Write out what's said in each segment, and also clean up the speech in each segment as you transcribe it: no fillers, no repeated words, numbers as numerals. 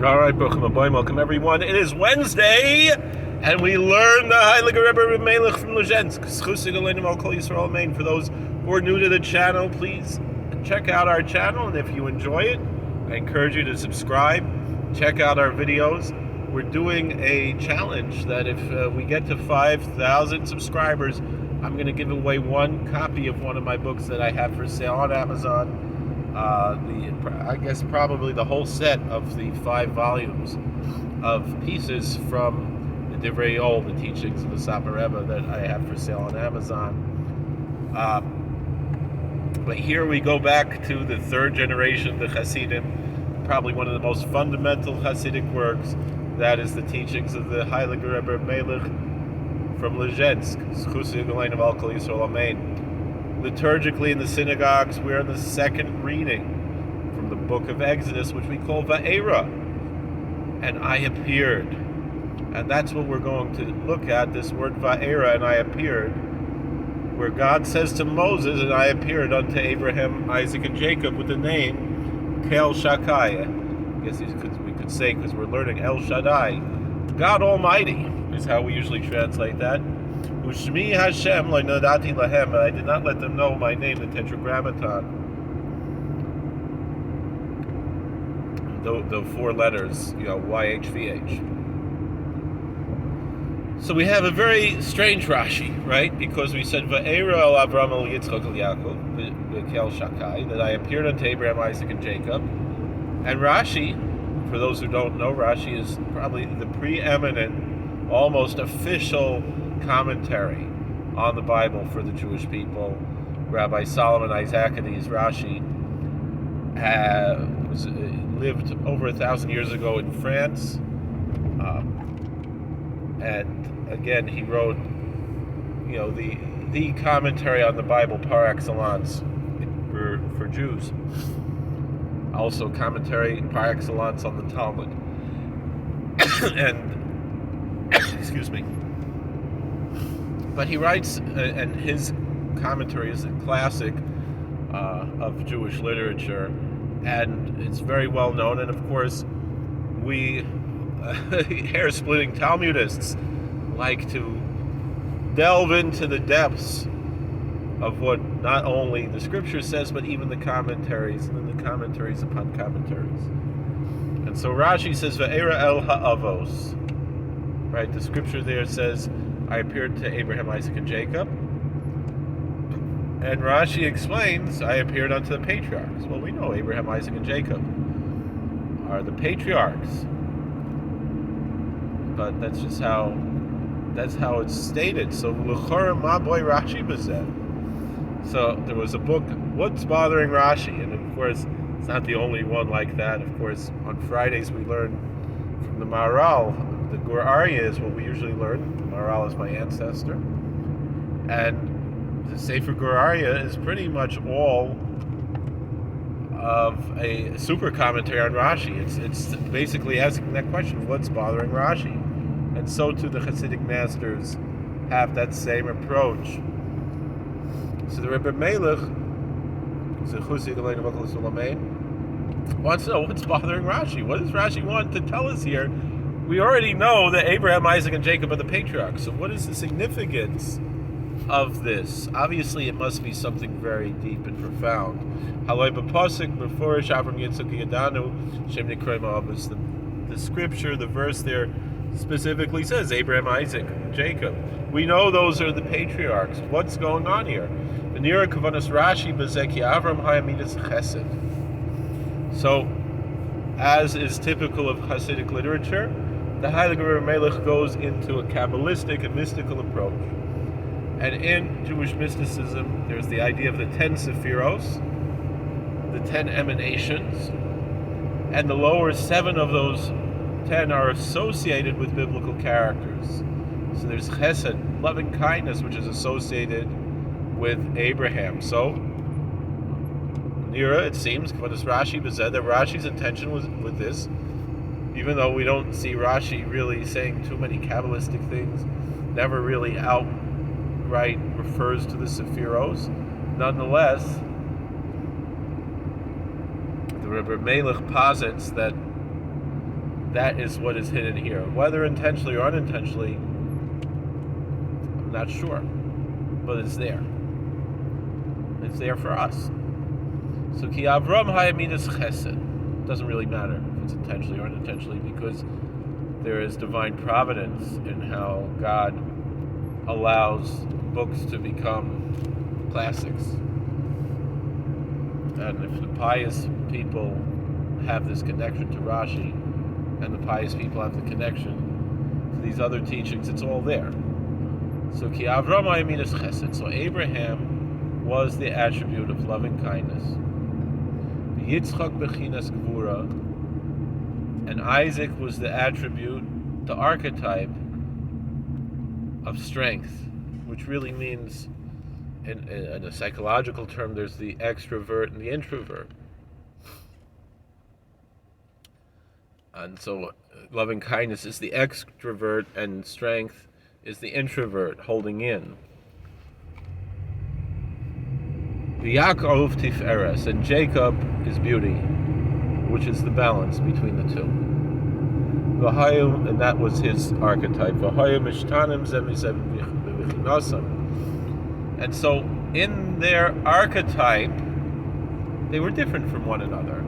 All right, Bruchim Aboim, welcome everyone. It is Wednesday, and we learn the Heilige Rebbe Elimelech from Lezhensk. Schusig Aleinu Al Kol Yisrael Amen. For those who are new to the channel, please check out our channel, and if you enjoy it, I encourage you to subscribe. Check out our videos. We're doing a challenge that if we get to 5,000 subscribers, I'm going to give away one copy of one of my books that I have for sale on Amazon. I guess probably the whole set of the 5 volumes of pieces from the Divrei Ol, the teachings of the Sapir Rebbe, that I have for sale on Amazon. But here we go back to the 3rd generation, the Hasidim, probably one of the most fundamental Hasidic works. That is the teachings of the Heilige Rebbe Elimelech from Lezhensk. Schusig Aleinu Al Kol Yisrael Amen. Liturgically in the synagogues, we're in the 2nd reading from the book of Exodus, which we call Vaera, and I appeared. And that's what we're going to look at, this word Vaera, and I appeared, where God says to Moses, and I appeared unto Abraham, Isaac, and Jacob with the name Kel Shakai. I guess we could say, because we're learning El Shaddai, God Almighty is how we usually translate that. Ushmi Hashem lo nodati lahem, I did not let them know my name, the Tetragrammaton. The 4 letters, YHVH. So we have a very strange Rashi, right? Because we said Vaera el Avram el Yitzchak el Yaakov, the Kel Shakai, that I appeared unto Abraham, Isaac, and Jacob. And Rashi, for those who don't know, Rashi is probably the preeminent, almost official commentary on the Bible for the Jewish people. Rabbi Solomon Isaacides Rashi lived over 1,000 years ago in France, and again he wrote, the commentary on the Bible par excellence for Jews. Also commentary par excellence on the Talmud, and excuse me. But he writes, and his commentary is a classic of Jewish literature, and it's very well known. And of course, we hair-splitting Talmudists like to delve into the depths of what not only the scripture says, but even the commentaries, and then the commentaries upon commentaries. And so Rashi says, Vaera el ha'avos. Right, the scripture there says, I appeared to Abraham, Isaac, and Jacob. And Rashi explains, I appeared unto the patriarchs. Well, we know Abraham, Isaac, and Jacob are the patriarchs. But that's how it's stated. So, l'chora ma boy Rashi b'zeh. So there was a book, What's Bothering Rashi? And of course, it's not the only one like that. Of course, on Fridays we learn from the Maharal. The Gur Aryeh is what we usually learn. Maharal is my ancestor. And the Sefer Gur Aryeh is pretty much all of a super commentary on Rashi. It's basically asking that question, what's bothering Rashi? And so too the Hasidic masters have that same approach. So the Rebbe Melech, wants to know what's bothering Rashi. What does Rashi want to tell us here? We already know that Abraham, Isaac, and Jacob are the patriarchs. So what is the significance of this? Obviously, it must be something very deep and profound. The scripture, the verse there, specifically says Abraham, Isaac, and Jacob. We know those are the patriarchs. What's going on here? So, as is typical of Hasidic literature, the Heilige Rebbe Elimelech goes into a Kabbalistic and mystical approach. And in Jewish mysticism, there's the idea of the 10 Sephiros, the 10 emanations, and the lower 7 of those 10 are associated with biblical characters. So there's Chesed, loving kindness, which is associated with Abraham. So, Nira, it seems, what does Rashi said, that Rashi's intention was with this, even though we don't see Rashi really saying too many Kabbalistic things, never really outright refers to the Sephiros. Nonetheless, the Rebbe Melech posits that that is what is hidden here. Whether intentionally or unintentionally, I'm not sure, but it's there. It's there for us. So ki Avram hayaminas chesed. Doesn't really matter if it's intentionally or unintentionally, because there is divine providence in how God allows books to become classics. And if the pious people have this connection to Rashi, and the pious people have the connection to these other teachings, it's all there. So ki Avram hayaminas chesed. So Abraham was the attribute of loving kindness. Yitzchak bechinas gvura, and Isaac was the attribute, the archetype of strength, which really means, in a psychological term, there's the extrovert and the introvert. And so loving kindness is the extrovert, and strength is the introvert, holding in. Yaakov Tiferes, and Jacob is beauty, which is the balance between the two. And that was his archetype. And so in their archetype, they were different from one another.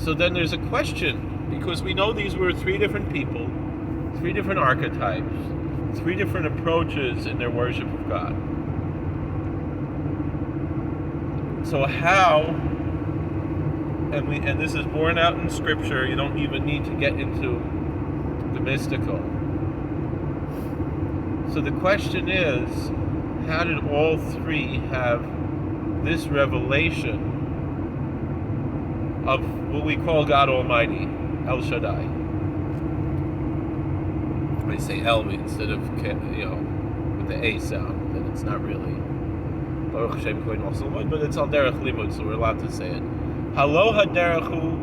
So then there's a question, because we know these were three different people, three different archetypes, three different approaches in their worship of God. So how, and this is borne out in Scripture, you don't even need to get into the mystical. So the question is, how did all three have this revelation of what we call God Almighty, El Shaddai? They say Elvi instead of, with the A sound, then it's not really Baruch Hashem Kohen Mosul, but it's al derech limud, so we're allowed to say it. Halo haderechu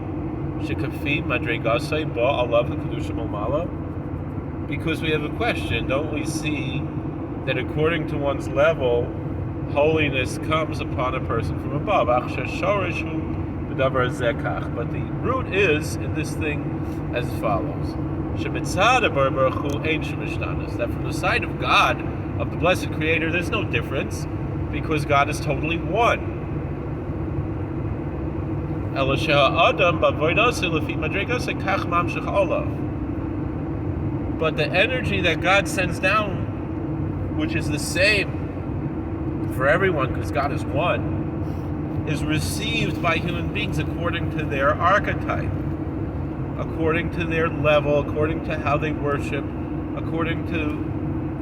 shekafim madregasei ba alav hakedushim almala. Because we have a question, don't we see that according to one's level, holiness comes upon a person from above? Achsha shorishu b'davar zekach. But the root is in this thing as follows. That from the side of God, of the blessed Creator, there's no difference, because God is totally one. But the energy that God sends down, which is the same for everyone, because God is one, is received by human beings according to their archetype, according to their level, according to how they worship, according to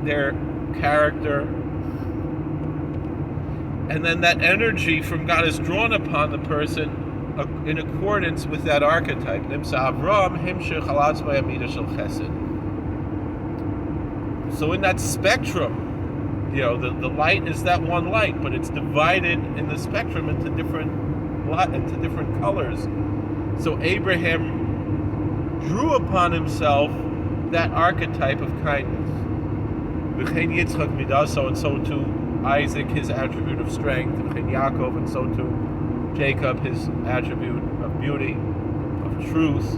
their character. And then that energy from God is drawn upon the person in accordance with that archetype. So in that spectrum, the light is that one light, but it's divided in the spectrum into different colors. So Abraham drew upon himself that archetype of kindness. And so too Isaac, his attribute of strength, Yaakov, and so too Jacob, his attribute of beauty, of truth,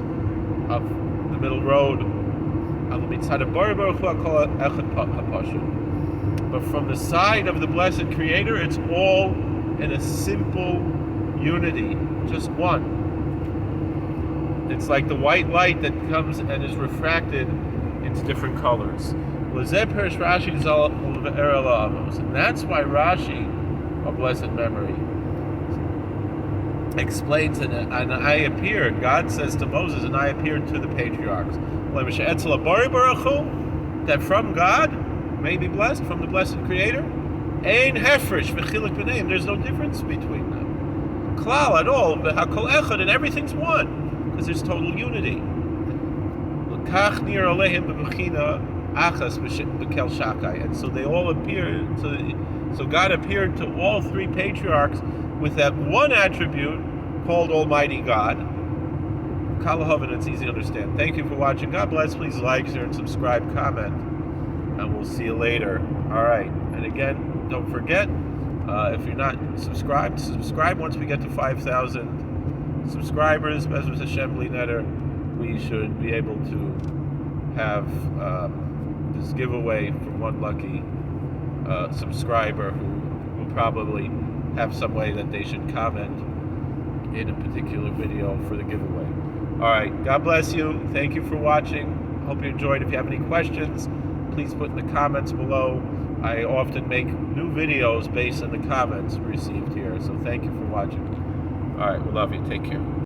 of the middle road. But from the side of the blessed Creator, it's all in a simple unity, just one. It's like the white light that comes and is refracted into different colors. And that's why Rashi, of blessed memory, explains, and I appeared, God says to Moses, and I appeared to the patriarchs, that from God, may be blessed, from the blessed Creator, there's no difference between them. Klal at all, and everything's one, because there's total unity. And so they all appeared, so God appeared to all three patriarchs with that one attribute called Almighty God. Kalahav, it's easy to understand. Thank you for watching. God bless. Please like, share, and subscribe, comment, and we'll see you later. All right. And again, don't forget, If you're not subscribed, subscribe. Once we get to 5,000 subscribers, Bezos Hashem Netter, we should be able to have this giveaway from one lucky subscriber who will probably have some way that they should comment in a particular video for the giveaway. All right, God bless you. Thank you for watching. Hope you enjoyed. If you have any questions, please put in the comments below. I often make new videos based on the comments received here, so thank you for watching. All right, we love you. Take care.